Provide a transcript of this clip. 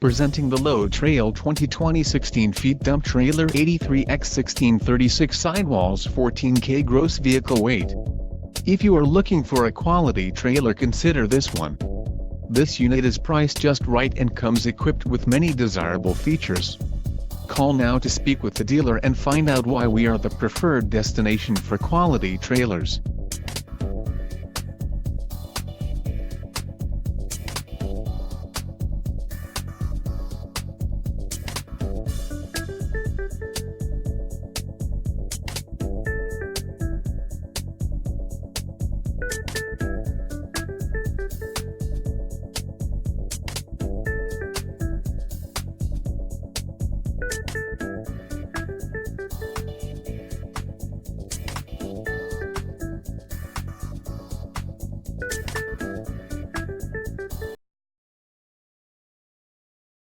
Presenting the Low Trail 2020 16 feet dump trailer 83x1636 Sidewalls 14K gross vehicle weight. If you are looking for a quality trailer, consider this one. This unit is priced just right and comes equipped with many desirable features. Call now to speak with the dealer and find out why we are the preferred destination for quality trailers.